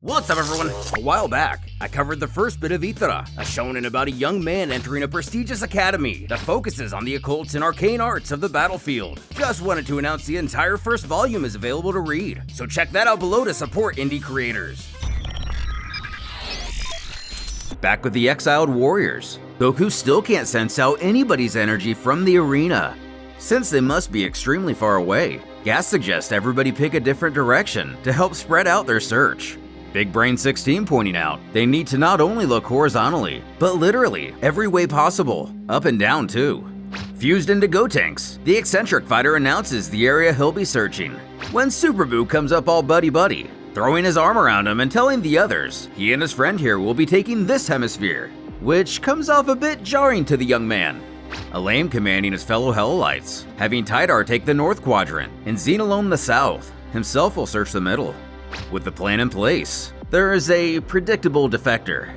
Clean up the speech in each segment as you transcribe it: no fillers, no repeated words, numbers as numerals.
What's up, everyone? A while back, I covered the first bit of Ithra, a shonen about a young man entering a prestigious academy that focuses on the occult and arcane arts of the battlefield. Just wanted to announce the entire first volume is available to read, so check that out below to support indie creators. Back with the exiled warriors, Goku still can't sense out anybody's energy from the arena. Since they must be extremely far away, Gas suggests everybody pick a different direction to help spread out their search. Big Brain 16 pointing out they need to not only look horizontally, but literally every way possible, up and down too. Fused into Gotenks, the eccentric fighter announces the area he'll be searching, when Super Boo comes up all buddy-buddy, throwing his arm around him and telling the others he and his friend here will be taking this hemisphere, which comes off a bit jarring to the young man. Elaine commanding his fellow Hellites, having Tidar take the North Quadrant, and Xenolome the South. Himself will search the middle. With the plan in place, there is a predictable defector,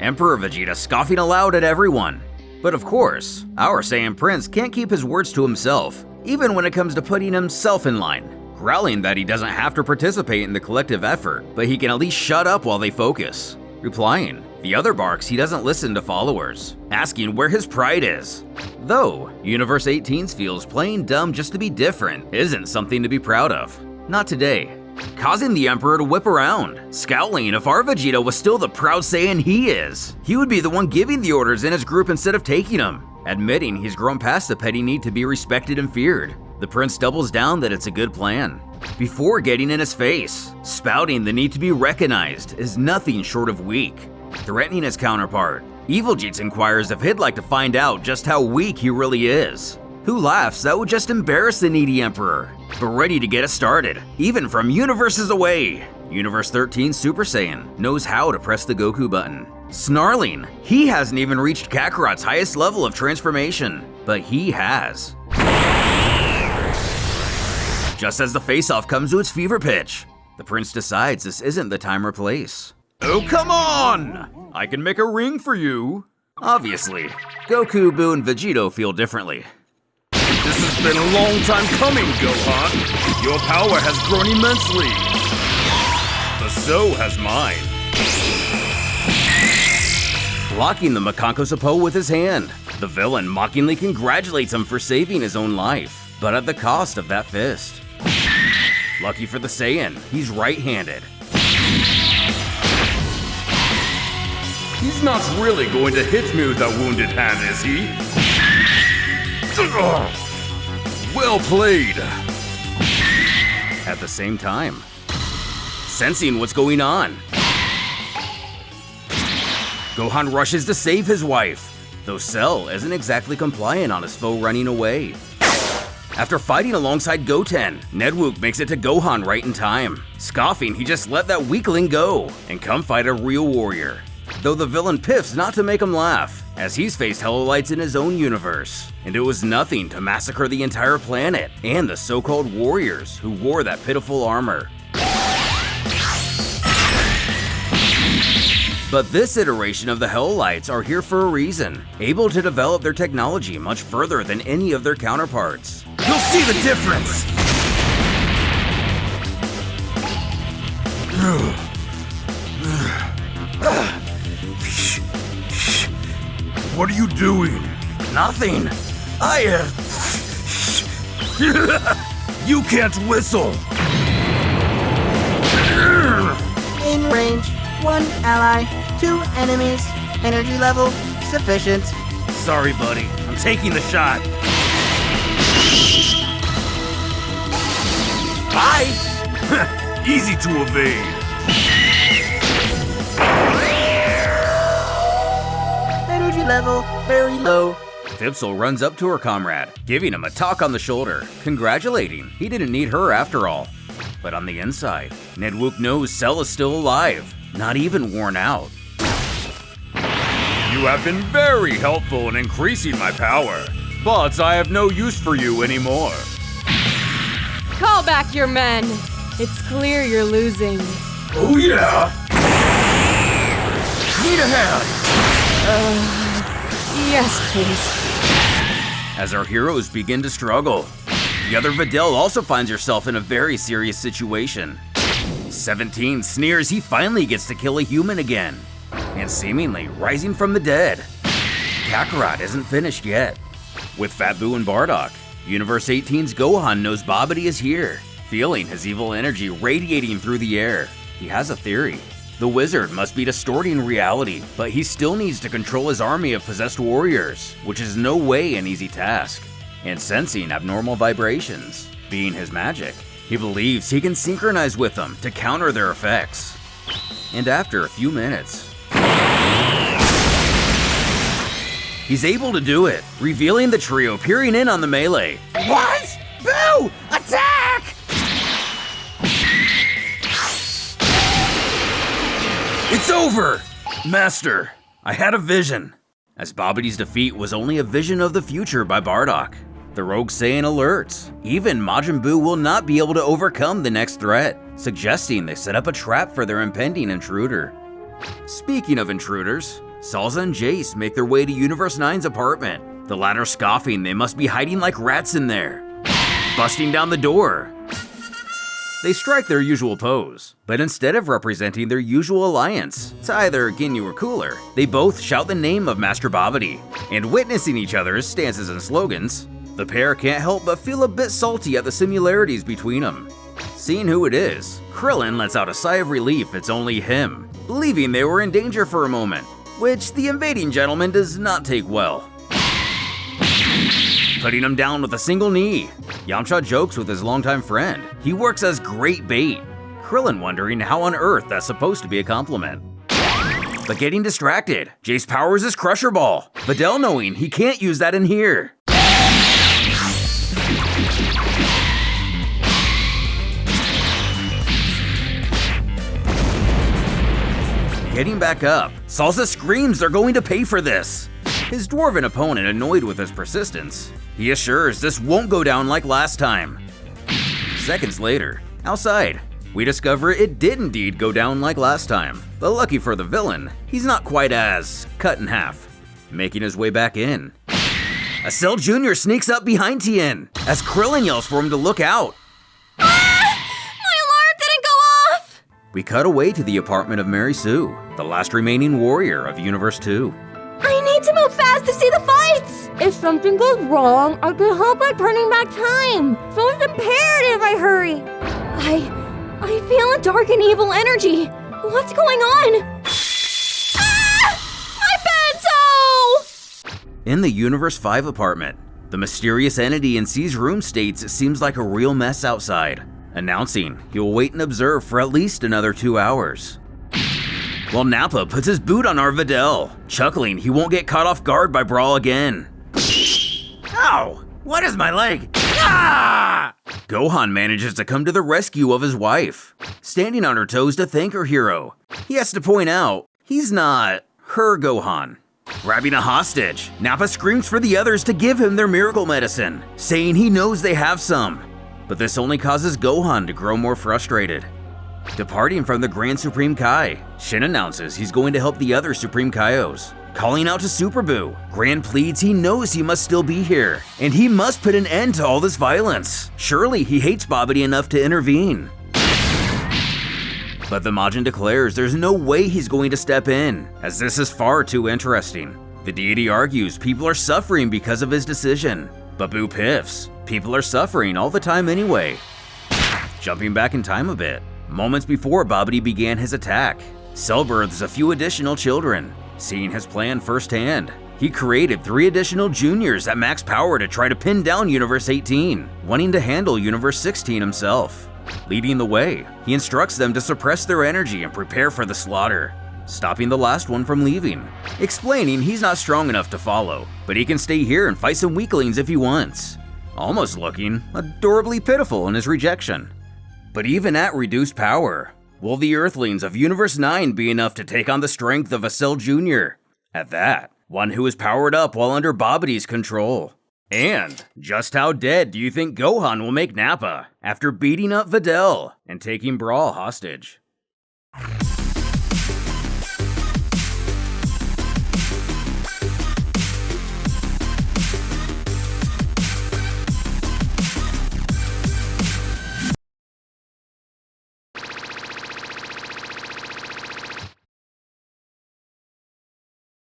Emperor Vegeta scoffing aloud at everyone. But of course, our Saiyan Prince can't keep his words to himself, even when it comes to putting himself in line, growling that he doesn't have to participate in the collective effort, but he can at least shut up while they focus. Replying, the other barks he doesn't listen to followers, asking where his pride is. Though, Universe 18's feels playing dumb just to be different isn't something to be proud of. Not today. Causing the Emperor to whip around, scowling if our Vegeta was still the proud Saiyan he is. He would be the one giving the orders in his group instead of taking them, admitting he's grown past the petty need to be respected and feared. The Prince doubles down that it's a good plan, before getting in his face, spouting the need to be recognized is nothing short of weak. Threatening his counterpart, Eviljeets inquires if he'd like to find out just how weak he really is. Who laughs that would just embarrass the needy Emperor, but ready to get it started, even from universes away. Universe 13 Super Saiyan knows how to press the Goku button. Snarling, he hasn't even reached Kakarot's highest level of transformation, but he has. Just as the face-off comes to its fever pitch, the Prince decides this isn't the time or place. Oh, come on! I can make a ring for you. Obviously, Goku, Boo, and Vegito feel differently. This has been a long time coming, Gohan. Your power has grown immensely. But so has mine. Blocking the Makanko Sapo with his hand, the villain mockingly congratulates him for saving his own life, but at the cost of that fist. Lucky for the Saiyan, he's right-handed. He's not really going to hit me with that wounded hand, is he? Well played! At the same time, sensing what's going on, Gohan rushes to save his wife, though Cell isn't exactly compliant on his foe running away. After fighting alongside Goten, Nedwook makes it to Gohan right in time, scoffing he just let that weakling go and come fight a real warrior. Though the villain piffs not to make him laugh, as he's faced Hellolites in his own universe, and it was nothing to massacre the entire planet and the so-called warriors who wore that pitiful armor. But this iteration of the Hellolites are here for a reason, able to develop their technology much further than any of their counterparts. You'll see the difference! What are you doing? Nothing. You can't whistle! In range, 1 ally, 2 enemies, energy level sufficient. Sorry, buddy. I'm taking the shot. Bye! Easy to evade. Energy level very low. Fipsel runs up to her comrade, giving him a talk on the shoulder, congratulating he didn't need her after all. But on the inside, Nedwook knows Cell is still alive, not even worn out. You have been very helpful in increasing my power, but I have no use for you anymore. Call back your men. It's clear you're losing. Oh yeah? Need a hand? Yes, please. As our heroes begin to struggle, the other Videl also finds herself in a very serious situation. 17 sneers he finally gets to kill a human again, and seemingly rising from the dead. Kakarot isn't finished yet. With Fat Boo and Bardock, Universe 18's Gohan knows Babidi is here, feeling his evil energy radiating through the air. He has a theory. The wizard must be distorting reality, but he still needs to control his army of possessed warriors, which is no way an easy task. And sensing abnormal vibrations, being his magic, he believes he can synchronize with them to counter their effects. And after a few minutes, he's able to do it, revealing the trio peering in on the melee. What? Boo! Attack! It's over! Master, I had a vision. As Babidi's defeat was only a vision of the future by Bardock. The Rogue Saiyan alerts. Even MajinBlue will not be able to overcome the next threat, suggesting they set up a trap for their impending intruder. Speaking of intruders, Salza and Jace make their way to Universe 9's apartment, the latter scoffing they must be hiding like rats in there. Busting down the door, they strike their usual pose, but instead of representing their usual alliance to either Ginyu or Cooler, they both shout the name of Master Babidi, and witnessing each other's stances and slogans, the pair can't help but feel a bit salty at the similarities between them. Seeing who it is, Krillin lets out a sigh of relief it's only him, believing they were in danger for a moment, which the invading gentleman does not take well. Putting him down with a single knee, Yamcha jokes with his longtime friend. He works as great bait, Krillin wondering how on earth that's supposed to be a compliment. But getting distracted, Jace powers his Crusher Ball, Videl knowing he can't use that in here. Getting back up, Salsa screams they're going to pay for this. His dwarven opponent annoyed with his persistence. He assures this won't go down like last time. Seconds later, outside, we discover it did indeed go down like last time. But lucky for the villain, he's not quite as cut in half. Making his way back in, a Cell Jr. sneaks up behind Tien as Krillin yells for him to look out. We cut away to the apartment of Marysue, the last remaining warrior of Universe 2. I need to move fast to see the fights! If something goes wrong, I can help by turning back time. So it's imperative I hurry. I feel a dark and evil energy. What's going on? My bento! In the Universe 5 apartment, the mysterious entity in C's room states it seems like a real mess outside, announcing he'll wait and observe for at least another 2 hours. While Nappa puts his boot on our Videl, chuckling he won't get caught off guard by Brawl again. Ow! What is my leg? Ah! Gohan manages to come to the rescue of his wife, standing on her toes to thank her hero. He has to point out, he's not her Gohan. Grabbing a hostage, Nappa screams for the others to give him their miracle medicine, saying he knows they have some. But this only causes Gohan to grow more frustrated. Departing from the Grand Supreme Kai, Shin announces he's going to help the other Supreme Kaios. Calling out to Super Boo, Grand pleads he knows he must still be here, and he must put an end to all this violence. Surely he hates Babidi enough to intervene. But the Majin declares there's no way he's going to step in, as this is far too interesting. The deity argues people are suffering because of his decision, but Boo piffs. People are suffering all the time anyway. Jumping back in time a bit, moments before Babidi began his attack, Cell births a few additional children. Seeing his plan firsthand, he created 3 additional juniors at max power to try to pin down Universe 18, wanting to handle Universe 16 himself. Leading the way, he instructs them to suppress their energy and prepare for the slaughter, stopping the last one from leaving, explaining he's not strong enough to follow, but he can stay here and fight some weaklings if he wants. Almost looking adorably pitiful in his rejection. But even at reduced power, will the Earthlings of Universe 9 be enough to take on the strength of a Cell Jr.? At that, one who is powered up while under Babidi's control. And just how dead do you think Gohan will make Nappa after beating up Videl and taking Brawl hostage?